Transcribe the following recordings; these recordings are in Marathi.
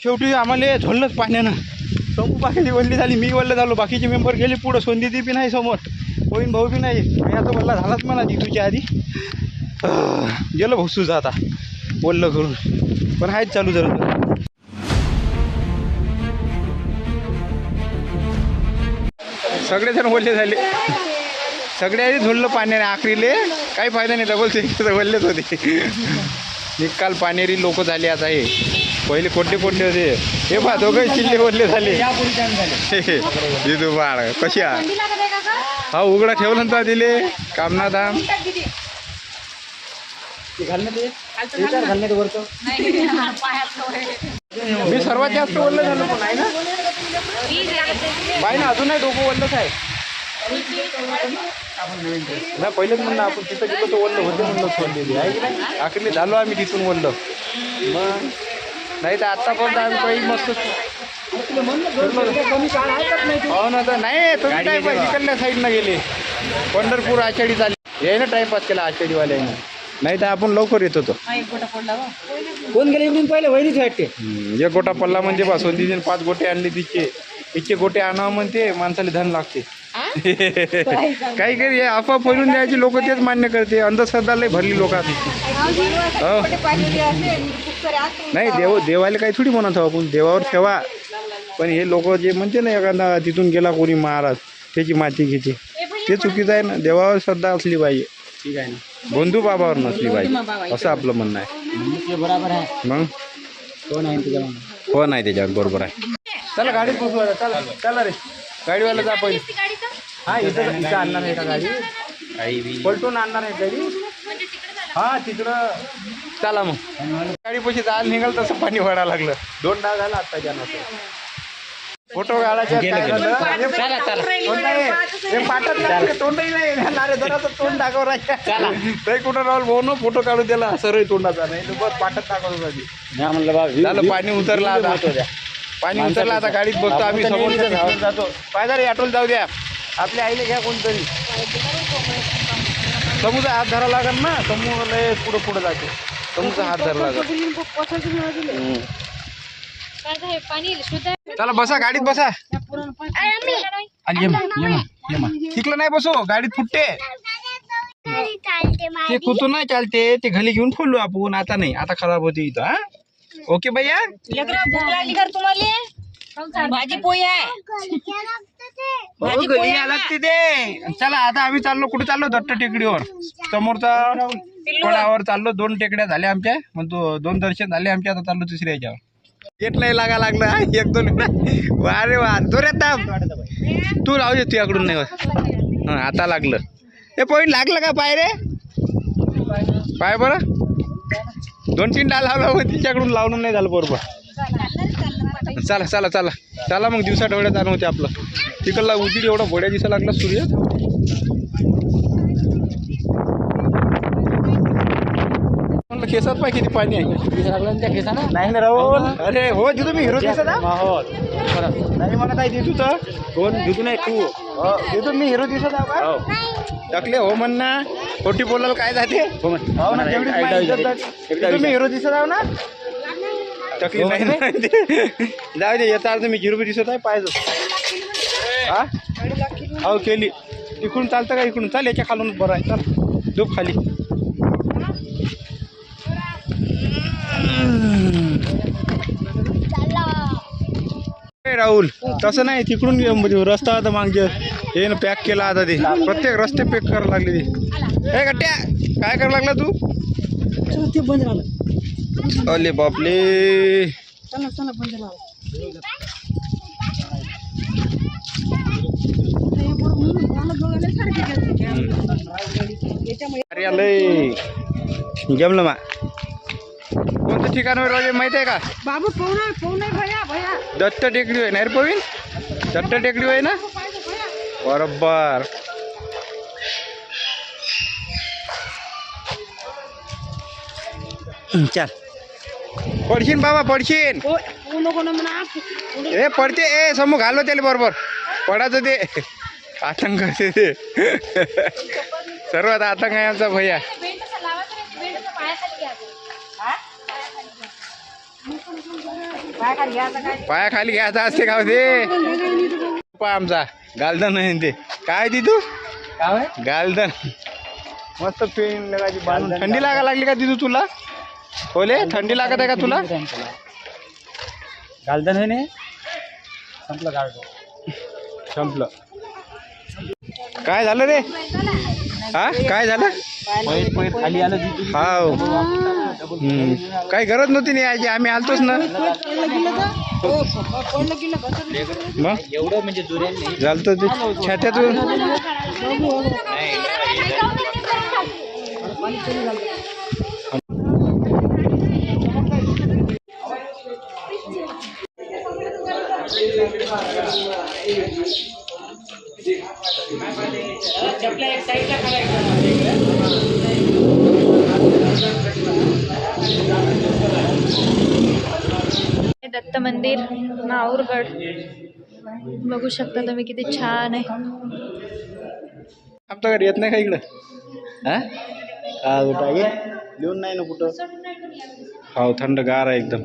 शेवटी आम्हाला झोललंच पाण्यानं. समू बाकी वल्ली झाली, मी वल्ल झालो, बाकीचे मेंबर गेले पुढं. सोंदी बी नाही समोर, होईन भाऊ बी नाही. मी आता वल्ला झालाच म्हणा ती तुझ्या आधी. गेलं भाऊ सुजा आता वल्ल करून, पण आहेच चालू जरा. सगळेजण वल्ले झाले, सगळे आधी झोललं पाण्याने. आखरीले काही फायदा नाही, डबल ते वल्लेच होते. निकाल पाणेरी लोक झाले आता. हे पहिले कोणते कोणते होते हे पहा, दोघं चिल्ले वल्ले झाले. दिदू बाळ कशी हा उघडा ठेवलं ना दिले कामना धाम. मी सर्वात जास्त वल्ल झालो पण आहे ना बाई ना, अजूनही डोकं वल्लच आहे ना. पहिलेच म्हणलं आपण तिथं गेलो तर वल्ल होते म्हणलं सोडलेली आहे की नाही. आखरी झालो आम्ही तिथून वल्ल. मग नाही तर आतापर्यंत आम्ही काही मस्त हो ना. तर नाही तुम्ही काय इकडल्या साईडनं गेले, पंढरपूर आषाढी झाली यायनं टाइमपास केला आषाढीवाल्यानं. नाही तर आपण लवकर येत होतो. कोण गेले इकडून पहिले वहिनीच वाटते. एक गोटा पडला म्हणजे बस. 5 गोटे आणले तिचे. इतके गोटे आणावं म्हणते माणसाला धन लागते. काही काही अफवा फैलून द्यायची लोक तेच मान्य करते. अंधश्रद्धा लय भरली लोकात. नाही देवाला काही थोडी म्हणत आहो आपण, देवावर ठेवा. पण हे लोक जे म्हणते ना एखादा तिथून गेला कोणी महाराज त्याची माती घेते, ते चुकीचं आहे ना. देवावर श्रद्धा असली पाहिजे, ठीक आहे ना. बंधू बाबावर नसली पाहिजे असं आपलं म्हणणं आहे. बरोबर आहे. मग कोण आहे तुझ्या हो नाही त्याच्यावर बरोबर आहे. चला गाडीत बसू. चला चला रे गाडीवाला जा पहिले. हा इथं इथं आणणार आहे का गाडी? पलटून आणणार आहे गाडी. हा तिकडं चला मग. गाडी पैसे जायला निघाल तसं पाणी व्हायला लागलं. 2 डाग झाला आता ज्यांना. फोटो काढायचे काय झालं तोंडही नाही जरा तोंड दाखवरायचं. काही कुठं राहुल भाऊ न फोटो काढू दिला सरळ तोंडाचा, नाही तर बस पाठत दाखवत होती. झालं पाणी उतरला आता. पाणी उतरला आता गाडीत बसतो आम्ही. समोर जातो पाहिजे रे ऑटोला जाऊ द्या. आपल्या आईने घ्या कोणतरी. समूचा हात धरा लागेल ना. समूह पुढं पुढं जाते. समूचा हात धरा लागेल. चला बसा गाडीत बसा. तिकलं नाही बसो, गाडीत फुटते. ते कुठून नाही चालते. ते घरी घेऊन फोडलो आपण. आता नाही, आता खराब होते इथं. हा ओके भैया. भाजी पोळी आहे. लागते ते. चला आता आम्ही चाललो. कुठे चाललो? दत्त टेकडीवर. समोरचा पडावर चाललो. 2 टेकड्या झाल्या आमच्या, मग 2 दर्शन झाले आमचे. आता चाललो 3ऱ्या याच्यावर. गेट नाही लागा लागलं. 1-2 अरे वा जोरात दाब. तू राहू दे, तुझ्याकडून नाही होत. आता लागलं. हे पॉईंट लागलं का पाय रे? पाय बरं 2-3 डाल लावला मग तिच्याकडून लावून नाही झालं बरोबर. चला चला चला चला मग. दिवसा डोळ्यात आणू होते आपलं. तिकडला उजीड एवढा भोड्या दिसा लागला सूर्य. म्हणलं केसात पाय किती पाणी आहे. नाही ना राहुल. अरे हो तिथं मी हिरो दिसत नाही म्हणत आहे. तिथू तर कोण तिथून आहे तू? तिथून मी हिरो दिसत आहे का? टाकले हो म्हण ना. खोटी बोलायला काय जाते. मी हिरो दिसत आहो ना. तकलीफ नाही ना. जाऊ दे. याचा अर्थ मी झिरो दिसत आहे पाहिजे. हा हो केली. इकडून चालतं का? इकडून चाल. याच्या खालून बरं आहे. चल झोप खाली. राहुल तसं नाही. तिकडून रस्ता आता मागचे हे ना पॅक केला. आता ते प्रत्येक रस्ते पॅक करायला लागले ते. हे गट्ट्या काय करायला लागला तू? बंद झालं. अले बापले. चला चला बंद झालं. अरे आलंय जमलं मा. कोणतं ठिकाण माहिती आहे का? बाबू पाहू नाही भया भया. दत्त टेकडी आहे ना रे प्रवीण? दत्त टेकडी आहे ना बरोबर. चल पडशीन बाबा पडशीन. ए पडते. ए समूह घालो त्याला बरोबर. पडायचं ते आतंक करते ते. सर्वात आतंक आहे आमचा भैया. पायाखाली घ्यायचा असते का ते आमचा गालदन आहे ते काय तिथू काय गालदन मस्त पेन लगायची बांधून थंडी लागा लागली का तिथू तुला बोले थंडी लागत आहे का तुला गालदन आहे ना संपलं गालदन संपलं काय झालं रे हा काय झालं खाली आलं हाव काही गरज नव्हती नाही यायची आम्ही आलतोच ना मग एवढं म्हणजे दुर्यान नाही झालतं ते छात्यातून दत्त मंदिर माहूरगड बघू शकता तुम्ही किती छान आहे. आमच्याकडे येत नाही का इकडं हा कुठं आहे लिहून नाही ना कुठं हो थंड गार आहे एकदम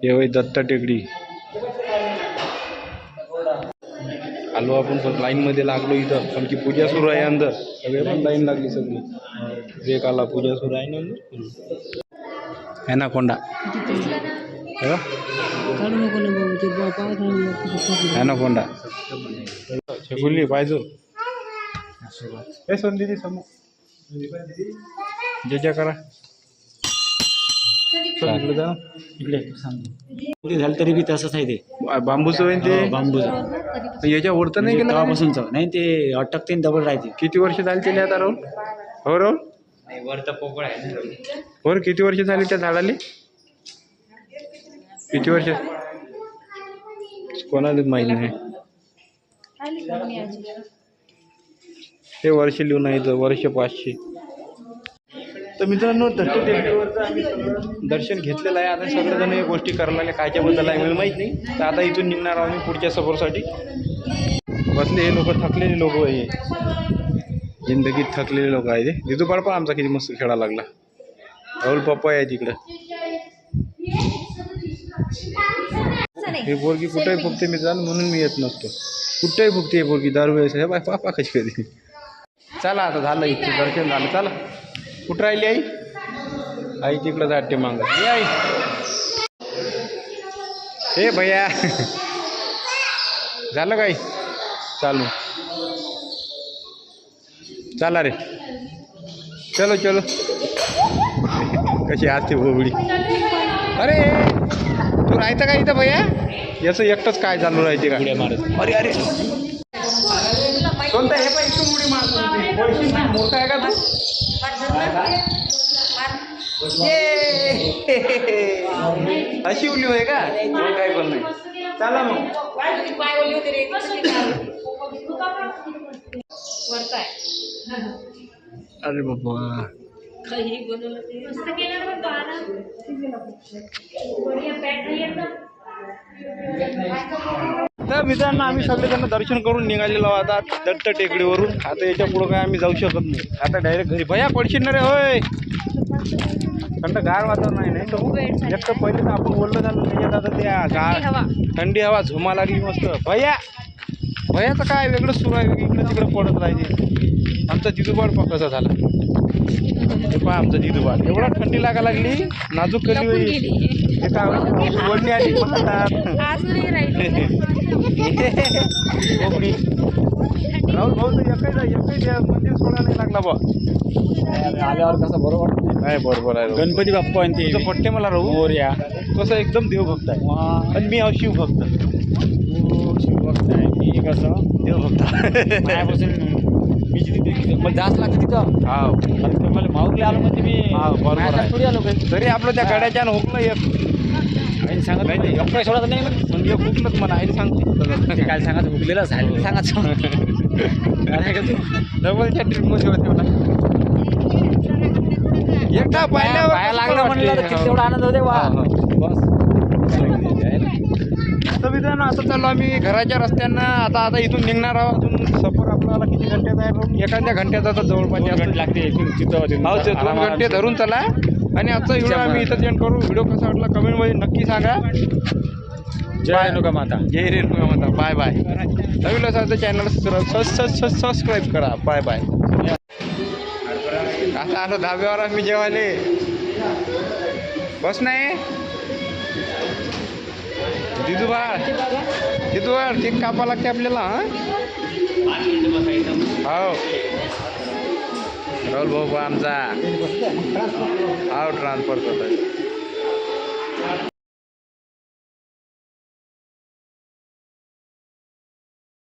हे होय दत्त टेकडी आलो आपण पण लाईन मध्ये लागलो इथं पण की पूजा सुरू आहे अंदर सगळे पण लाईन लागली सगळी एक आला पूजा सुरू आहे ना अंदर है ना कोंडा है ना कोंडा छकुली पाहिजे हे सोन दिदी समोर जे करा इकडे जा इकडे झालं तरी बी तसंच आहे ते बांबूचं होईन ते बांबूचं याच्या वरतं नाही गेलं का? तेव्हापासूनच नाही ते अटकते डबल राहते किती वर्ष झाली त्याला आता राहुल हो राहुल वर तर पोकळ आहे ना वर किती वर्ष झाली त्या झाडाले किती वर्ष कोणालाच माहिती नाही हे वर्ष लिहून आहे वर्ष 500 तर मित्रांनो दत्त टेकडीवरचं आम्ही सगळं दर्शन घेतलेलं आहे आता सगळेजण या गोष्टी करायला लागले कायच्याबद्दल आहे मला माहीत नाही तर आता इथून निघणार आहोत आम्ही पुढच्या सफरसाठी बसले हे लोक थकलेले लोक आहे जिंदगीत थकलेले लोक आहे ते दिदू पण आमचा किती मस्त खेळा लागला राहुल पप्पा आहे तिकडं हे पोरगी कुठेही फुगते मित्रांनो म्हणून मी येत नसतो कुठेही फुगते हे पोरगी दारू हे बाय पापा कशी कधी चला आता झालं इथं दर्शन झालं चला कुठं राहिली आई आई तिकडं जाते मागत ये आई हे भैया झालं काय चालू चला रे चलो चलो कशी असते बोबडी अरे तू राहतं का इथं भैया याचं एकटंच काय चालू राहते का मारत अरे अरे कोणता हे पण इथून उडी मारतो मोठा आहे का तू अशी उली होय का काय पण नाही चला मग अरे बाबा तर मित्रांनो आम्ही सगळेजण दर्शन करून निघालेलो आता दत्त टेकडीवरून आता याच्या पुढं काय आम्ही जाऊ शकत नाही आता डायरेक्ट घरी भया पडशील ना रे होय थंड गार वातावरण आहे नाही तर पहिले तर आपण बोललो झालं त्याच्यात आता त्या गार थंडी हवा झुमा लागली मस्त भया भयाचं काय वेगळं सुरू आहे इकडं तिकडं पडत राहायचे आमचा जिजूबाड कसा झाला हे पहा आमचा जिजूबाड एवढा थंडी लागा लागली नाजूक कली होईल हे काय वडणी आली राहुल भाऊ तर एकही मंदिर सोडा नाही लागला बा आल्यावर कसं बरोबर नाही बरोबर आहे गणपती बाप्पा आणि ते तुझं पट्टे मला राहू मोरया कसं एकदम देवभक्त आहे आणि मी शिवभक्त शिवभक्त आहे मी कसं देवभक्त माझ्यापासून मी जिथे मग जास्त लागतं तिथं हा मला माऊरला आलो म्हणजे मी बरोबर थोडी आलो काही तरी आपलं त्या गाड्याच्या हुकलं एक आईने सांगत नाही अप्पा सोडत नाही म्हणजे हुकलंच मला आईने सांगतो काय सांगत हुकलेलं झालं सांगायचं डबलच्या ट्रिपमध्ये होते मला एकदा पाया लागला म्हणलं तर तेवढा आनंद होते वा बस तर मित्रांनो आता चाललो आम्ही घराच्या रस्त्यानं आता इथून निघणार आहोत अजून सफर आपल्याला किती घंट्याचा आहे एखाद्या घंट्याचा तर जवळपास घंटे लागते तिथं 2 घंटे धरून चला आणि आजचा व्हिडिओ आम्ही इथं एंड करू. व्हिडिओ कसा वाटला कमेंटमध्ये नक्की सांगा. जय रेणुका माता. जय रेणुका माता. Bye bye. नवीन असाल चॅनल सबस्क्राईब करा. Bye bye. आता आलो धाब्यावर आम्ही जेवायले. बस नाही दिदूबाळ केक कापा लागते आपल्याला. हो राहुल भाऊ आमचा ट्रान्सफर करतो.